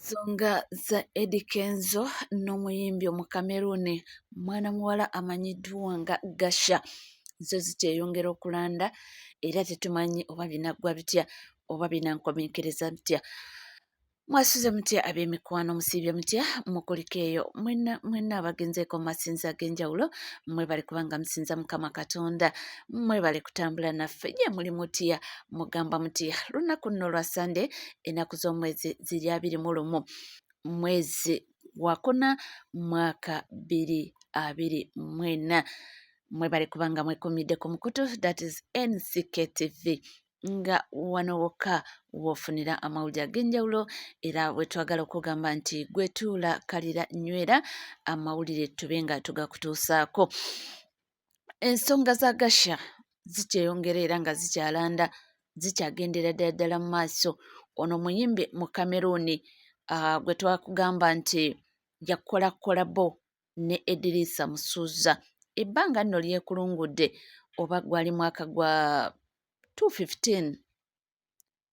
Ensonga za Eddie Kenzo n'omuyimbi Omukamerun mwana muwala amanyiddwa nga Gasha zo zikyeyongera okulanda era tetumanyi oba binaggwa bitya oba binankomekereza bitya. Mwasuze mutya ab'emikwano, musiibye mutya, mukuliko eyo mwenna abagenzeeko mu masinzi ag'enjawulo, mwebale kubanga musinza Mukama Katonda, mwebale kutambula naffe. Ye muli mutya, mugamba mutya? Lunaku nno lwa Sande, ennaku z'omwezi ziri 21 mwezi Wakuna mwaka 2024. Mwebale kubanga mwekumidde ku mukutu, that is NCK-TV, nga wano wokka woofunira amawulire ag'enjawulo era bwe twagala okugamba nti gwe tuula kalira nywera amawulire tube nga tugakutuusaako. Ensonga za Gasha zikyeyongera era nga zikyalanda, zikyagendera ddala mu maaso. Ono muyimbi Mukamerun gwe twakugamba nti yakola kolabo ne Edrisa Musuuza ebbanga nno lyekulungudde, oba gwali mwaka gwa 2015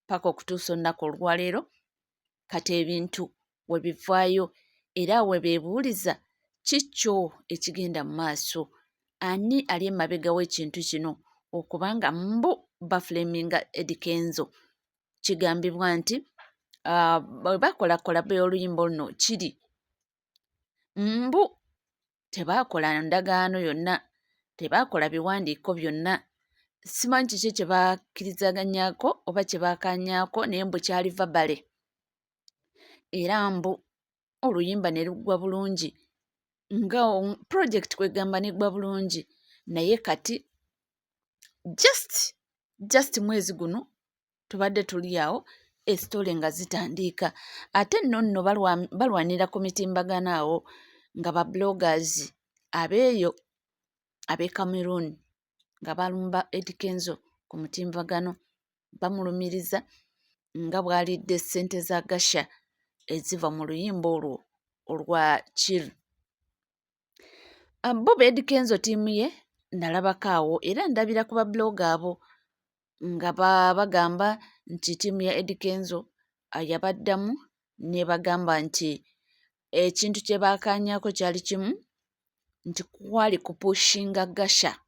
paka okutuusa olunaku olwaleero. Kati ebintu we bivaayo era we beebuuliza kikyo ekigenda mu maaso. Ani ali emabega w'ekintu kino okubanga mbu bafuleminga Eddie Kenzo? Kigambibwa nti bwe bakola kolabo y'oluyimba luno kiri mbu tebaakola ndagaano yonna, tebaakola biwandiiko byonna. Simanyi kiki kye bakkirizaganyaako oba kye baakaanyaako, naye mbu kyali vabale era mbu oluyimba ne luggwa bulungi, nga project kwegamba neggwa bulungi. Naye kati just mwezi guno tubadde tuli awo esitole nga zitandika, ate nno balwanira ku mitimbagano awo nga ba bloggers abeeyo ab'e Cameroon nga balumba Eddie Kenzo ku mutimbagano, bamulumiriza nga bw'alidde ssente za Gasha eziva mu luyimba olwo olwa Chill. Bo Eddie Kenzo ttiimu ye nalabako awo era ndabira ku bablogger abo nga bagamba nti ttiimu ya Eddie Kenzo yabaddamu ne bagamba nti ekintu kye baakaanyaako kyali kimu, nti kwali kupushinga Gasha,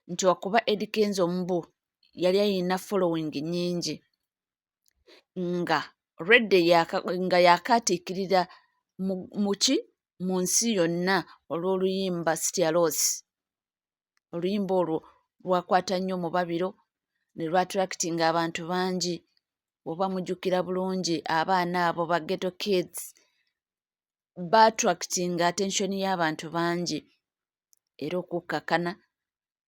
nti wakuba Eddie Kenzo mbu yali ayina following nnyingi nga redde nga yaakaatiikirira mu nsi yonna olw'oluyimba Sitya Loss. Oluyimba olwo lwakwata nnyo mu babiro ne lwattractinga abantu bangi. Oba mujjukira bulungi abaana abo ba ghetto kids baattractinga attention y'abantu bangi era okukkakana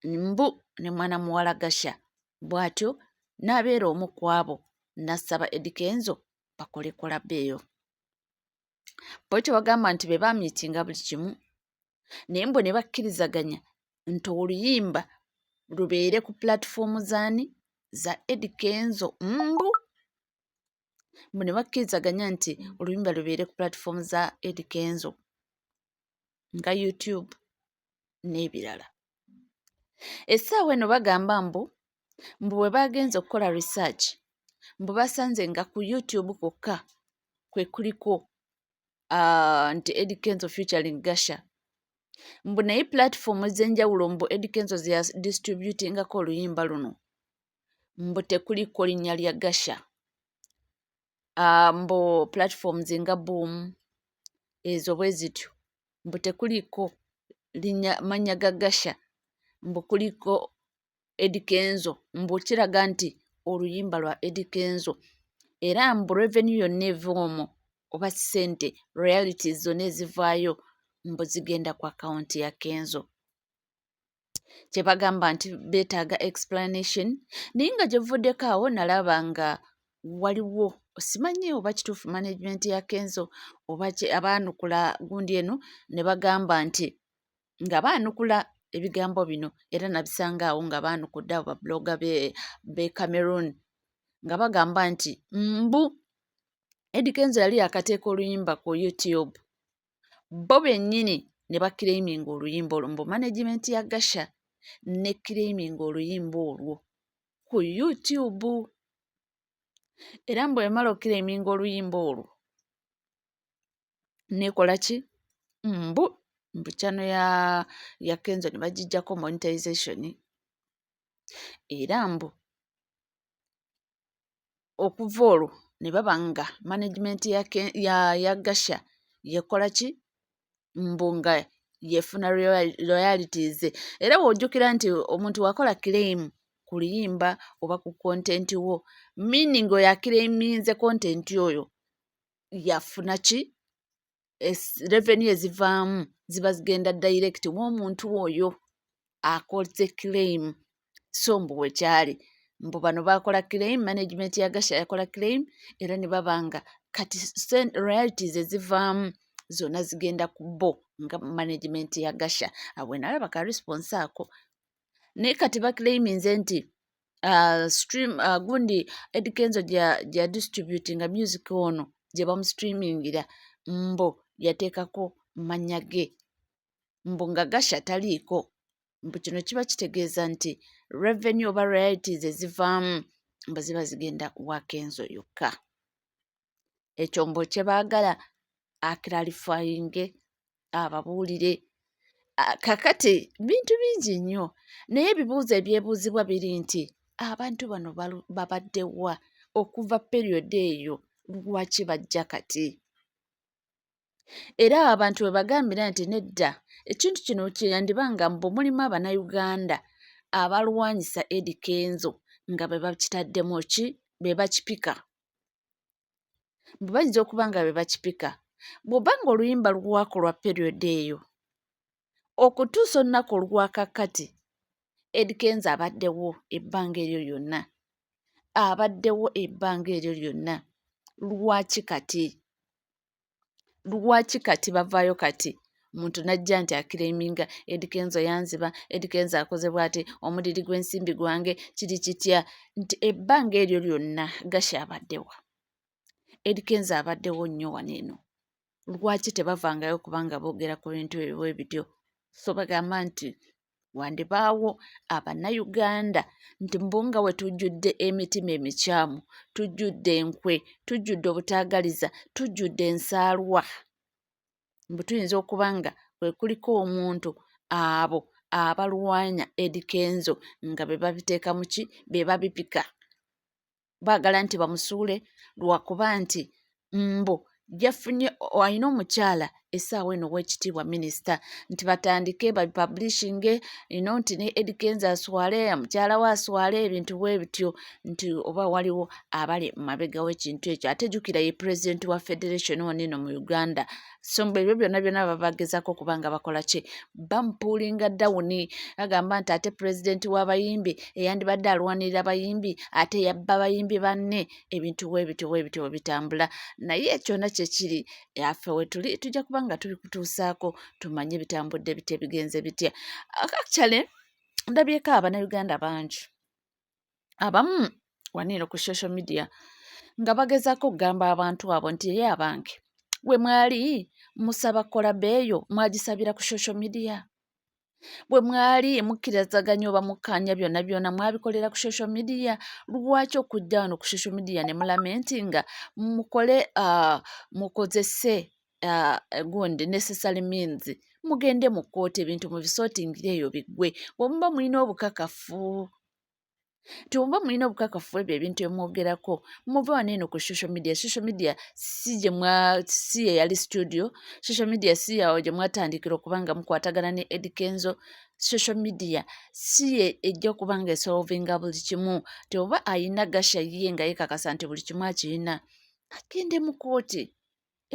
mbu ne mwana muwala Gasha bw'atyo n'abeera omu ku abo n'asaba Eddie Kenzo bakole kolabo eyo. Bwe tewagamba nti be baamiitinga buli kimu, naye mbu ne bakkirizaganya nti oluyimba lubeere ku pulatifomu zaani za Eddie Kenzo. Mbu ne bakkirizaganya nti oluyimba lubeere ku pulatifomu za Eddie Kenzo nga YouTube n'ebirala. Essaawa eno bagamba mbu bwe bagenze okukola research mbu basanze nga ku YouTube kwokka kwe kuliko nti Eddie Kenzo featuring Gasha. Mbu naye pulatifomu ez'enjawulo mbu Eddie Kenzo ze yadistributingako oluyimba luno mbu tekuliko linnya lya Gasha. Mbu platforms nga Boom ezo bwe zityo mbu tekuliko mannya ga Gasha, mbu kuliko Eddie Kenzo, mbu kiraga nti oluyimba lwa Eddie Kenzo era mbu revenue yonna eva omwo oba ssente royalties zonna ezivaayo mbu zigenda ku akawunti ya Kenzo. Kye bagamba nti beetaaga explanation, naye nga gye buvuddeko awo nalaba nga waliwo simanyi oba kituufu management ya Kenzo oba abaanukula gundi eno ne bagamba nti nga baanukula ebigambo bino era nabisanga awo nga baanukudde abo babloga b'e Cameroon nga bagamba nti mbu Eddie Kenzo yali yakateeka oluyimba ku YouTube, bo bennyini ne bakireiminga oluyimba olwo, mbu management ya Gasha ne kireiminga oluyimba olwo ku YouTube. era bw'emala okireminga oluyimba olwo nekola ki mbu chano ya Kenzo ne bagijjako monetization era mbu okuva olwo ne baba nga management ya Gasha yekola ki mbu nga yefuna royalties era wojjukira nti omuntu wakola claim ku luyimba oba ku content wo meaning oyakiraiminze content oyo yafuna ki revenue ezivaamu ziba zigenda direct w'omuntu oyo akoze claim so mbu wekyali mbu bano bakola claim management ya Gasha yakola claim era ne babanga kati royalties ezivaamu zonna zigenda ku bo nga management ya Gasha abwe nalaba ka response ako naye kati baclaiminze nti stream gundi Eddie Kenzo gya distributinga music ono gye bamusitreamingira mbo yateekako mannya ge mbu nga Gasha taliiko mbu kino kiba kitegeeza nti revenue oba royalties ezivaamu mbu ziba zigenda wa Kenzo yokka ekyo mbu kye baagala aklarifyinge ababuulire kakati bintu bingi nnyo naye ebibuuzo ebyebuuzibwa biri nti abantu bano babaddewa okuva period eyo lwaki bajja kati era abantu we bagambira nti nedda ekintu kino kyeyandibanga mbu mulimu Abannayuganda abalwanyisa Eddie Kenzo nga be bakitaddemu ki be bakipika bwe bayinza okuba nga be bakipika bw'oba nga oluyimba lwakolwa period eyo okutuusa olunaku olwakakati Eddie Kenzo abaddewo ebbanga eryo lyonna lwaki kati bavaayo kati muntu najja nti akiraiminga Eddie Kenzo yanziba Eddie Kenzo akoze bw'ati omudiri gw'ensimbi gwange kiri kitya nti ebbanga eryo lyonna Gasha abaddewa Eddie Kenzo abaddewo nnyo wano eno lwaki tebavangayo kubanga boogera ku bintu ebyo ebityo so bagamba nti wandibaawo Abannayuganda nti mbunga we tujjudde emitima emikyamu tujjudde enkwe tujjudde obutaagaliza tujjudde ensaalwa mbu tuyinza okuba nga kwe kuliko omuntu abo abalwanya Eddie Kenzo nga be babiteeka mu ki be babipika baagala nti bamusuule lwakuba nti mbu yafunye alina omukyala essaawa eno w'ekitiibwa minisita nti batandike bapublishinge nti ne Eddie Kenzo aswale mukyala we aswale ebintu bwe bityo nti oba waliwo abali mabega w'ekintu ekyo ate jjukira ye pulezidenti wa federation wano eno mu Uganda so mbu ebyo byonna byonna babagezaako okuba nga bakola ki bamupuulinga dawuni agamba nti ate pulezidenti w'abayimbi eyandibadde alwanirira abayimbi ate yabba abayimbi banne ebintu bwe bityo bwe bitambula naye kyonna kyekiri affe we tuli tujja kuba nga tubikutuusaako tumanye bitambudde bitya bigenze bitya actually ndabyeko Abannayuganda bangi abamu waniino ku social media nga bagezaako okugamba abantu abo nti ye abange we mwali musaba kolabeeyo mwagisabira ku social media bwe mwali mukkirizaganya oba mukkaanya byonna byonna mwabikolera ku social media lwaki okujja wano ku social media ne mulamenti nga mukole mukozese gundi necessary means mugende mu kkooti ebintu mubisootingire eyo biggwe bwemuba mulina obukakafu tubumba mulina obukakafu ebyo ebintu emwogerako muve wano eno ku social media si ye yali studio social media si yawo gye mwatandikira okubanga mukwatagana ne Eddie Kenzo social media si ye ejja okuba nga esolvinga buli kimu teoba ayina Gasha yiye nga yekakasa nti buli kimu akirina agende mu kkooti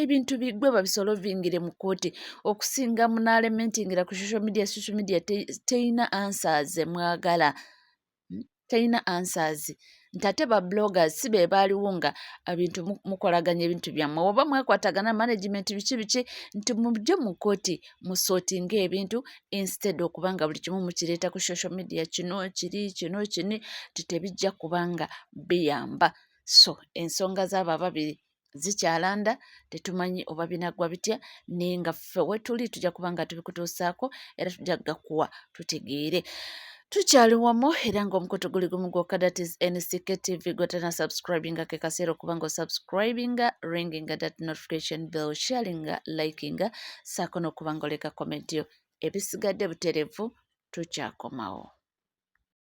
ebintu biggwe babisolvingire mu kkooti okusinga munaalementingira ku social media teyina answers emwagala teyina answers nti ate ba bloggers si be baaliwo nga ebintu mukolaganya ebintu byammwe oba mwekwatagana management biki nti mujje mu kkooti musootinga ebintu instead okubanga buli kimu mukireeta ku social media kino kini titebijja kubanga biyamba so ensonga z'abo ababiri zikyalanda tetumanyi oba binagwa bitya naye nga ffe we tuli tujja kuba nga tubikutuusaako era tujja gakuwa tutegeere tukyali wamu era ng'omukutu guli gumu gwokka, that is NCK TV. Gwotana subscribinga ke kaseera okuba ng'osubscribinga, ringinga that notification bell, sharinga, likinga, saako n'okuba ng'oleka comment yo. Ebisigadde butereevu tukyakomawo.